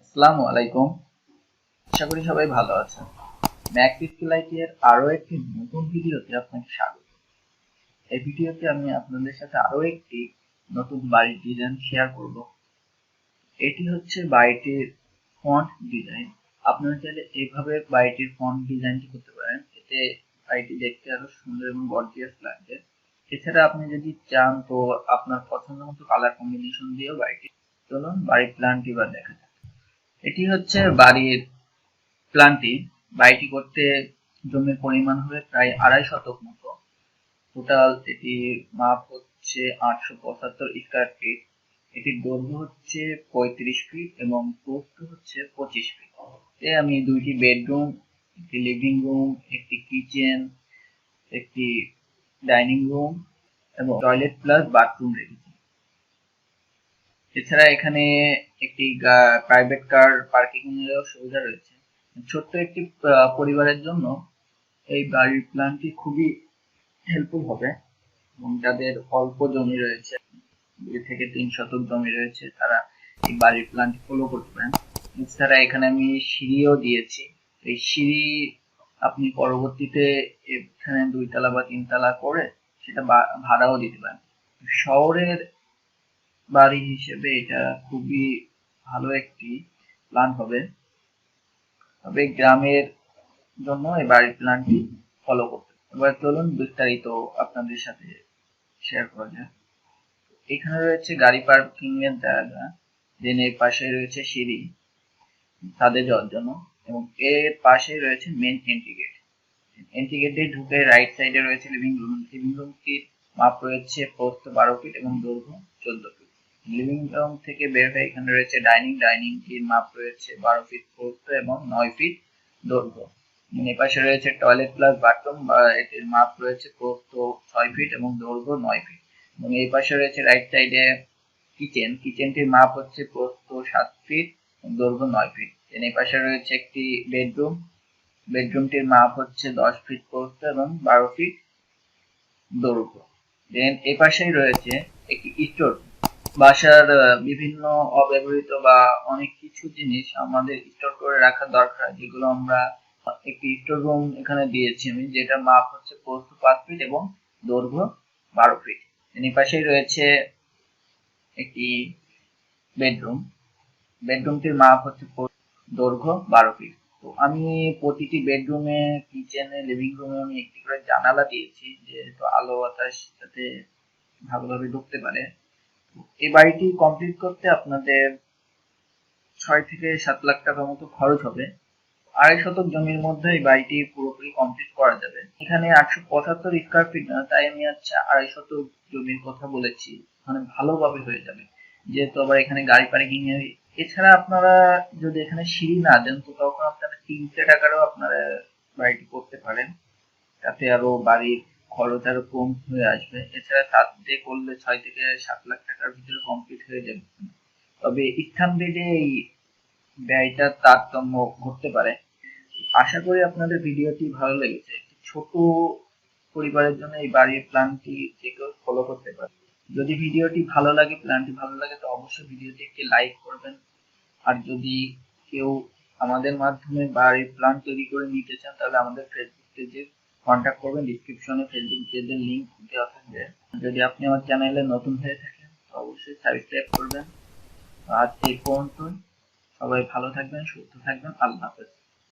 আসসালামু আলাইকুম। আশা করি সবাই ভালো আছেন। ম্যাক্স স্কিলাইট এর আরো একটি নতুন ভিডিওতে আপনাকে স্বাগত। এই ভিডিওতে আমি আপনাদের সাথে আরো একটি নতুন বাড়ির ডিজাইন শেয়ার করব। এটি হচ্ছে বাড়িটির ফন্ট ডিজাইন। আপনারা চাইলে এইভাবে বাড়িটির ফন্ট ডিজাইনটি করতে পারেন, এতে বাড়িটি দেখতে আরো সুন্দর এবং গর্জিয়াস লাগবে। এছাড়া আপনি যদি চান তো আপনার পছন্দ মতো কালার কম্বিনেশন দিয়েও বাড়িটি। চলুন বাড়ির প্ল্যানটি বা দেখা যাক। এটি হচ্ছে বাড়ির প্ল্যানটি। বাড়িটি করতে জমির পরিমাণ হবে প্রায় 2.5 শতক মতো। টোটাল এটির মাপ হচ্ছে 875 স্কয়ার ফিট। এটির দৈর্ঘ্য হচ্ছে 35 ফিট এবং প্রস্থ হচ্ছে 25 ফিট। আমি দুইটি বেডরুম, একটি লিভিং রুম, একটি কিচেন, একটি ডাইনিং রুম এবং টয়লেট প্লাস বাথরুম রেখেছি। এছাড়া এখানে একটি প্রাইভেট কার পার্কিং এর সুবিধা রয়েছে। ছোট্ট একটি পরিবারের জন্য এই বাড়ির প্ল্যানটি খুবই হেল্পফুল হবে এবং যাদের অল্প জমি রয়েছে, 2 থেকে 3 শতক জমি রয়েছে, তারা এই বাড়ির প্ল্যানটি ফলো করতে পারেন। এছাড়া এখানে আমি সিঁড়িও দিয়েছি। এই সিঁড়ি আপনি পরবর্তীতে এখানে 2 তলা বা 3 তলা করে সেটা ভাড়াও দিতে পারেন। শহরের বাড়ি হিসেবে এটা খুবই ভালো একটি প্ল্যান হবে, তবে গ্রামের জন্য এই বাড়ির প্ল্যানটি ফলো করতে। এবার চলুন বিস্তারিত আপনাদের সাথে শেয়ার করা যায়। এখানে রয়েছে গাড়ি পার্কিং এর জায়গা, দেন এর পাশে রয়েছে সিঁড়ি ছাদে যাওয়ার জন্য এবং এর পাশে রয়েছে মেন এন্ট্রি গেট। এন্ট্রি গেটে ঢুকে রাইট সাইডে রয়েছে লিভিং রুম। লিভিং রুমটির মাপ রয়েছে প্রস্থ 12 ফিট এবং দৈর্ঘ্য 14 ফিট। লিভিং রুম থেকে বের হয়ে এখানে রয়েছে ডাইনিংটির মাপ রয়েছে 12 ফিট প্রস্থ এবং 9 ফিট দৈর্ঘ্য। এপাশে রয়েছে টয়লেট প্লাস বাথরুম, এটির মাপ রয়েছে প্রস্থ 6 ফিট এবং দৈর্ঘ্য 9 ফিট এবং এই পাশে রয়েছে রাইট সাইডে কিচেনটির মাপ হচ্ছে প্রস্থ 7 ফিট এবং দৈর্ঘ্য 9 ফিট। এই পাশে রয়েছে একটি বেডরুমটির মাপ হচ্ছে 10 ফিট প্রস্থ এবং 12 ফিট দৈর্ঘ্য। দেন এই পাশেই রয়েছে একটি স্টোর। বাসার বিভিন্ন অব্যবহৃত বা অনেক কিছু জিনিস আমাদের স্টোর করে রাখা দরকার, যেগুলো আমরা একটি স্টোর রুম এখানে দিয়েছি আমি, যেটার মাপ হচ্ছে প্রস্থ 5 ফিট এবং দৈর্ঘ্য 12 ফিট। এই পাশেই রয়েছে একটি বেডরুমটির মাপ হচ্ছে দৈর্ঘ্য 12 ফিট। তো আমি প্রতিটি বেডরুমে, কিচেনে, লিভিং রুমে আমি একটি করে জানালা দিয়েছি, যেহেতু আলো বাতাস যাতে ভালোভাবে ঢুকতে পারে। এই বাড়িটি কমপ্লিট করতে আপনাদের 6 থেকে 7 লাখ টাকা মতো খরচ হবে। 2.5 শতক জমির মধ্যে এই বাড়িটি পুরোপুরি কমপ্লিট করা যাবে। এখানে 875 স্কয়ার ফিট না, তাই আমি 2.5 শতক জমির কথা বলেছি, মানে ভালোভাবে হয়ে যাবে, যেহেতু আবার এখানে গাড়ি পার্কিং এর। এছাড়া আপনারা যদি এখানে সিঁড়ি না দেন তো তখন আপনারা 3 টাকারও আপনারা বাড়িটি করতে পারেন, তাতে আরো বাড়ির খরচ আরো কম হয়ে আসবে। এছাড়া ছাদ দিয়ে করলে 6 থেকে 7 লাখ টাকার ভিতরে কমপ্লিট হয়ে যাবে। তবে স্থান ভেদে এই ব্যয়টার তারতম্য ঘটতে পারে। আশা করি আপনাদের ভিডিওটি ভালো লেগেছে। ছোট পরিবারের জন্য এই বাড়ির প্ল্যানটি যে কেউ ফলো করতে পারে। যদি ভিডিওটি ভালো লাগে, প্ল্যানটি ভালো লাগে, তো অবশ্যই ভিডিওটি একটি লাইক করবেন। আর যদি কেউ আমাদের মাধ্যমে বাড়ির প্ল্যান তৈরি করে নিতে চান, তাহলে আমাদের ফেসবুক পেজে কন্ট্যাক্ট করবেন। ডিসক্রিপশনে ফেসবুক পেজের লিংক দেওয়া থাকবে। যদি আপনি আমার চ্যানেলে নতুন হয়ে থাকেন তো অবশ্যই সাবস্ক্রাইব করবেন। আজ এই পর্যন্তই। সবাই ভালো থাকবেন, সুস্থ থাকবেন। আল্লাহ হাফেজ।